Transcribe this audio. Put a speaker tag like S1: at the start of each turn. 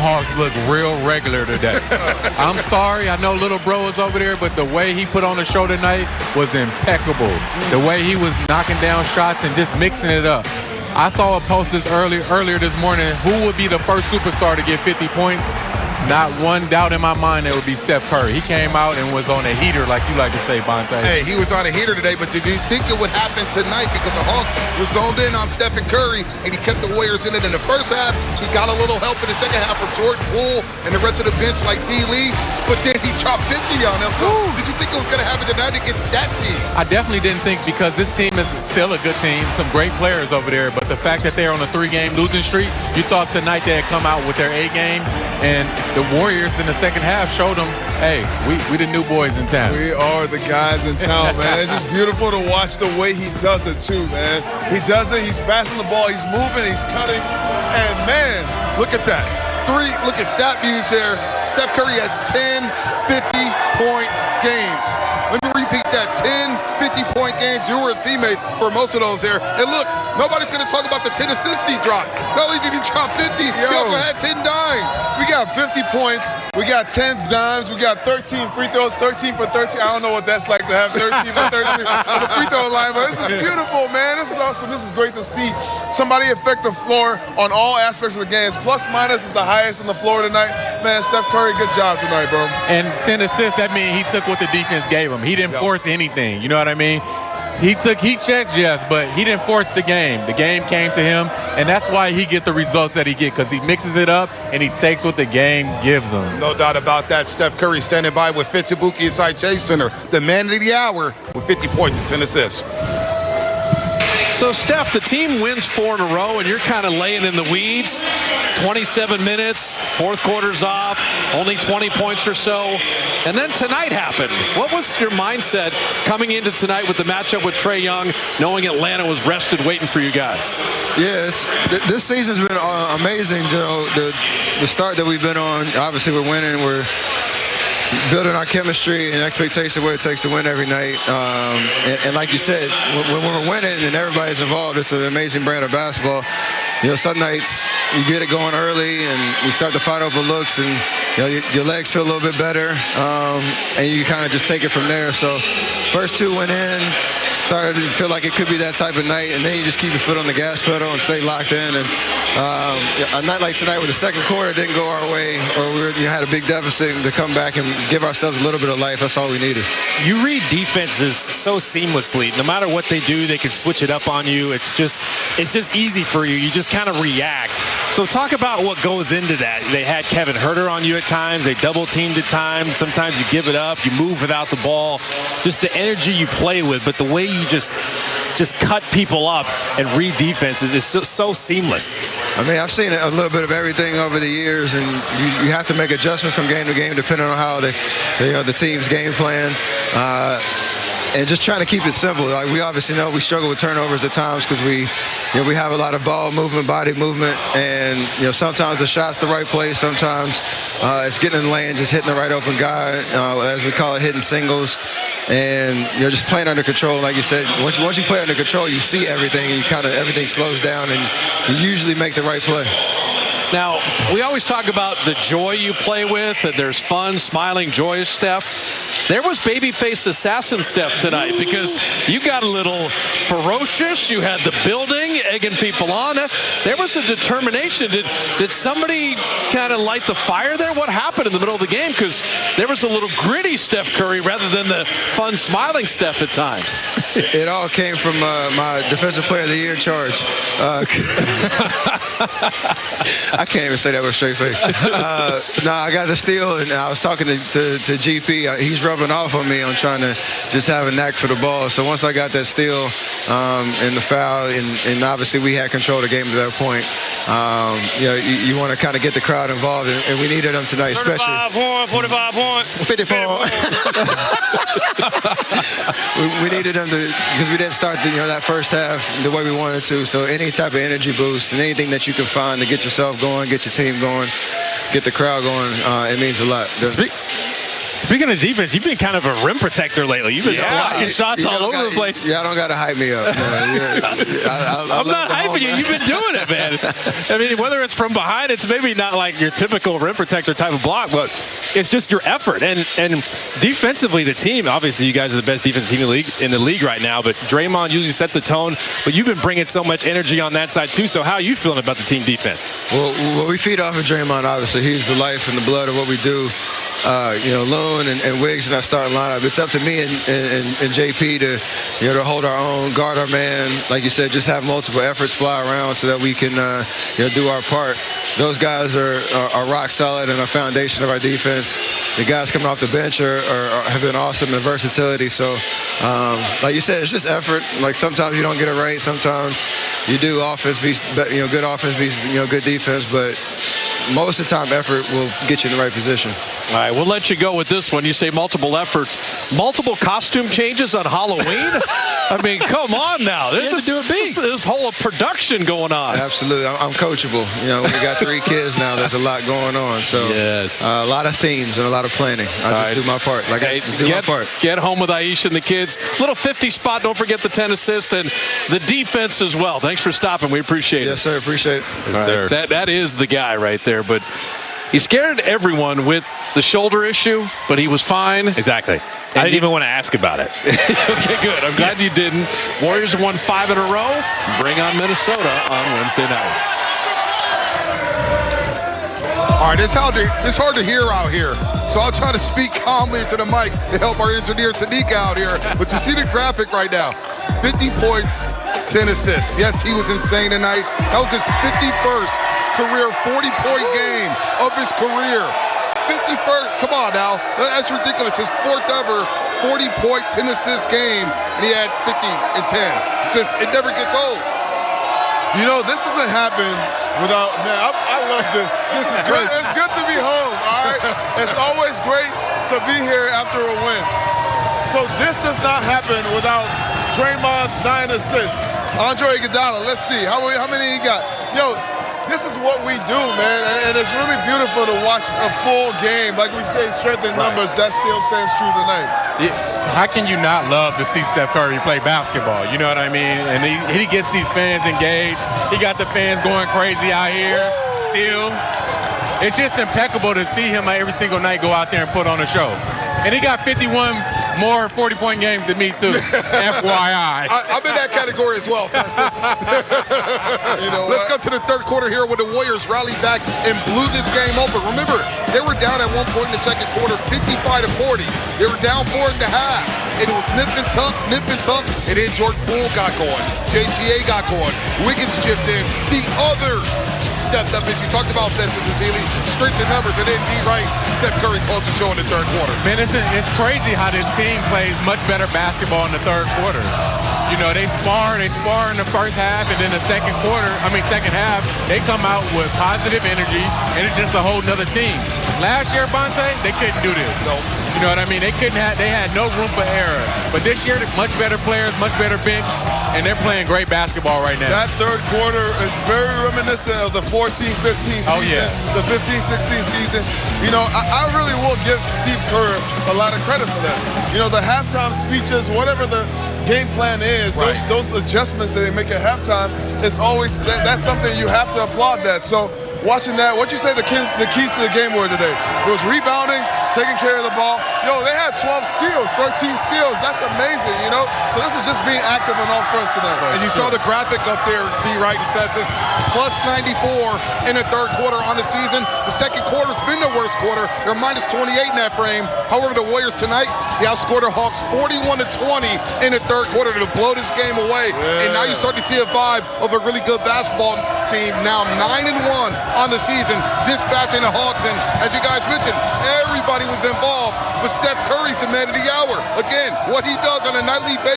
S1: Hawks look real regular today. I'm sorry, I know little bro is over there, but the way he put on the show tonight was impeccable. The way he was knocking down shots and just mixing it up. I saw a post this earlier this morning. Who would be the first superstar to get 50 points? Not one doubt in my mind it would be Steph Curry. He came out and was on a heater, like you like to say, Bonta.
S2: Hey, he was on a heater today, but did you think it would happen tonight? Because the Hawks were zoned in on Stephen Curry, and he kept the Warriors in it. In the first half, he got a little help in the second half from Jordan Poole and the rest of the bench like D. Lee, but then he dropped 50 on them. So did you think it was going to happen tonight against that team?
S1: I definitely didn't think, because this team is still a good team, some great players over there, but the fact that they're on a 3-game losing streak, you thought tonight they had come out with their A game, and the Warriors in the second half showed them, hey, we the new boys in town.
S3: We are the guys in town, man. It's just beautiful to watch the way he does it, too, man. He does it. He's passing the ball. He's moving. He's cutting. And, man,
S2: look at that. Look at stat views there. Steph Curry has 10 50-point games. Let me repeat that. 10 50-point games. You were a teammate for most of those there. And look, nobody's going to talk about the 10 assists he dropped. Not only did he drop 50, he also had 10 dimes.
S3: We got 50 points. We got 10 dimes. We got 13 free throws, 13 for 13. I don't know what that's like to have 13 for 13 on the free throw line, but this is beautiful, man. This is awesome. This is great to see somebody affect the floor on all aspects of the games. Plus, minus is the highest on the floor tonight. Man, Steph Curry, good job tonight, bro.
S1: And 10 assists, that means he took what the defense gave him. He didn't force anything. You know what I mean? He took heat checks, yes, but he didn't force the game. The game came to him, and that's why he get the results that he get, because he mixes it up and he takes what the game gives him.
S2: No doubt about that. Steph Curry standing by with Fitz Ibuki inside Chase Center, the man of the hour with 50 points and 10 assists.
S4: So, Steph, the team wins 4 in a row, and you're kind of laying in the weeds. 27 minutes, fourth quarter's off, only 20 points or so. And then tonight happened. What was your mindset coming into tonight with the matchup with Trae Young, knowing Atlanta was rested waiting for you guys?
S5: Yes, this season's been amazing. You know, the start that we've been on, obviously we're winning. We're building our chemistry and expectation of what it takes to win every night. And like you said, when we're winning and everybody's involved, it's an amazing brand of basketball. You know, some nights you get it going early and you start to find open looks, and you know, your legs feel a little bit better, and you kind of just take it from there. So first 2 went in, started to feel like it could be that type of night, and then you just keep your foot on the gas pedal and stay locked in. And a night like tonight with the second quarter didn't go our way, or we had a big deficit, to come back and give ourselves a little bit of life. That's all we needed.
S6: You read defenses so seamlessly. No matter what they do, they can switch it up on you. It's just easy for you. You just kind of react. So talk about what goes into that. They had Kevin Huerter on you at times. They double teamed at times. Sometimes you give it up. You move without the ball. Just the energy you play with, but the way you just cut people up and read defenses is so seamless.
S5: I mean, I've seen a little bit of everything over the years, and you have to make adjustments from game to game depending on how the team's game plan. And just trying to keep it simple. Like, we obviously know we struggle with turnovers at times because we have a lot of ball movement, body movement, and sometimes the shot's the right place. Sometimes it's getting in the lane, just hitting the right open guy, as we call it, hitting singles, and just playing under control. Like you said, once you play under control, you see everything, and everything slows down, and you usually make the right play.
S4: Now, we always talk about the joy you play with, that there's fun, smiling, joyous Steph. There was babyface assassin Steph tonight, because you got a little ferocious. You had the building, egging people on. There was a determination. Did somebody kind of light the fire there? What happened in the middle of the game? Because there was a little gritty Steph Curry rather than the fun, smiling Steph at times.
S5: It all came from my Defensive Player of the Year charge. I can't even say that with a straight face. I got the steal, and I was talking to GP. He's rubbing off on me on trying to just have a knack for the ball. So once I got that steal and the foul, and obviously we had control of the game to that point, you want to kind of get the crowd involved, and we needed them tonight, especially.
S6: 45 point.
S5: 54. we needed them because we didn't start that first half the way we wanted to. So any type of energy boost and anything that you can find to get yourself going, get your team going, get the crowd going, it means a lot.
S6: Speaking of defense, you've been kind of a rim protector lately. You've been blocking shots all over the place.
S5: Yeah, I don't got to hype me up.
S6: I'm not hyping you. You've been doing it, man. I mean, whether it's from behind, it's maybe not like your typical rim protector type of block, but it's just your effort. And defensively, the team, obviously, you guys are the best defensive team in the league right now, but Draymond usually sets the tone, but you've been bringing so much energy on that side, too. So how are you feeling about the team defense?
S5: Well, we feed off of Draymond, obviously. He's the life and the blood of what we do. Loon and Wiggs in our starting lineup. It's up to me and JP to hold our own, guard our man. Like you said, just have multiple efforts fly around so that we can do our part. Those guys are rock solid and a foundation of our defense. The guys coming off the bench have been awesome in versatility. So, like you said, it's just effort. Like sometimes you don't get it right. Sometimes you do offense beats, good offense beats, good defense. But most of the time, effort will get you in the right position.
S4: All right, we'll let you go with this one. You say multiple efforts, multiple costume changes on Halloween. I mean, come on now. There's this whole production going on.
S5: Absolutely, I'm coachable. We got 3 kids now. There's a lot going on. So
S4: yes,
S5: a lot of themes and a lot of planning. I just do my part. My part.
S4: Get home with Aisha and the kids. Little 50 spot. Don't forget the 10 assists and the defense as well. Thanks for stopping. We appreciate it.
S5: Yes, sir. Appreciate it.
S4: Yes, sir. That is the guy right there. But he scared everyone with the shoulder issue, but he was fine.
S6: Exactly. I didn't even want to ask about it.
S4: Okay, good. I'm glad you didn't. Warriors have won 5 in a row. Bring on Minnesota on Wednesday night.
S2: All right, it's hard to hear out here, so I'll try to speak calmly into the mic to help our engineer Tanika out here. But you see the graphic right now, 50 points, 10 assists. Yes, he was insane tonight. That was his 51st career 40-point game of his career. 51st, come on now, that's ridiculous. His 4th ever 40-point, 10-assist game, and he had 50 and 10. It never gets old.
S3: This doesn't happen without, man, I love this. This is good. It's good to be home, all right? It's always great to be here after a win. So this does not happen without Draymond's 9 assists. Andre Iguodala, let's see, how many he got? This is what we do, man, and it's really beautiful to watch a full game. Like we say, strength in numbers, that still stands true tonight.
S1: How can you not love to see Steph Curry play basketball? You know what I mean? And he gets these fans engaged. He got the fans going crazy out here still. It's just impeccable to see him every single night go out there and put on a show. And he got 51 more 40-point games than me, too. FYI.
S2: I'm in that category as well, Festus. Let's go to the third quarter here where the Warriors rallied back and blew this game open. Remember, they were down at one point in the second quarter, 55-40. They were down 4 at the half. And it was nip and tuck, and then Jordan Poole got going. JTA got going. Wiggins chipped in. The others stepped up, as you talked about, Festus Ezeli, strength in numbers, and then D. Wright, Steph Curry closed the show in the third quarter.
S1: Man, it's crazy how this team plays much better basketball in the third quarter. They spar in the first half, and then the second half, they come out with positive energy, and it's just a whole nother team. Last year, Bonte, they couldn't do this. You know what I mean? They had no room for error. But this year, much better players, much better bench, and they're playing great basketball right now.
S3: That third quarter is very reminiscent of the 14-15 season,
S1: oh, yeah.
S3: The 15-16 season. I really will give Steve Kerr a lot of credit for that. The halftime speeches, whatever the game plan is,
S1: right.
S3: those adjustments that they make at halftime, it's always that's something you have to applaud that. So watching that, what'd you say the keys to the game were today? It was rebounding, taking care of the ball. They had 12 steals, 13 steals. That's amazing, So this is just being active on all fronts tonight.
S2: And you saw the graphic up there, D. Wright and Festus, plus 94 in the third quarter on the season. The second quarter's been the worst quarter. They're minus 28 in that frame. However, the Warriors tonight, they outscored the Hawks 41-20 in the third quarter to blow this game away. Yeah. And now you start to see a vibe of a really good basketball team. Now 9-1 on the season, dispatching the Hawks. And as you guys mentioned, everybody was involved. But Steph Curry's the man of the hour. Again, what he does on a nightly basis.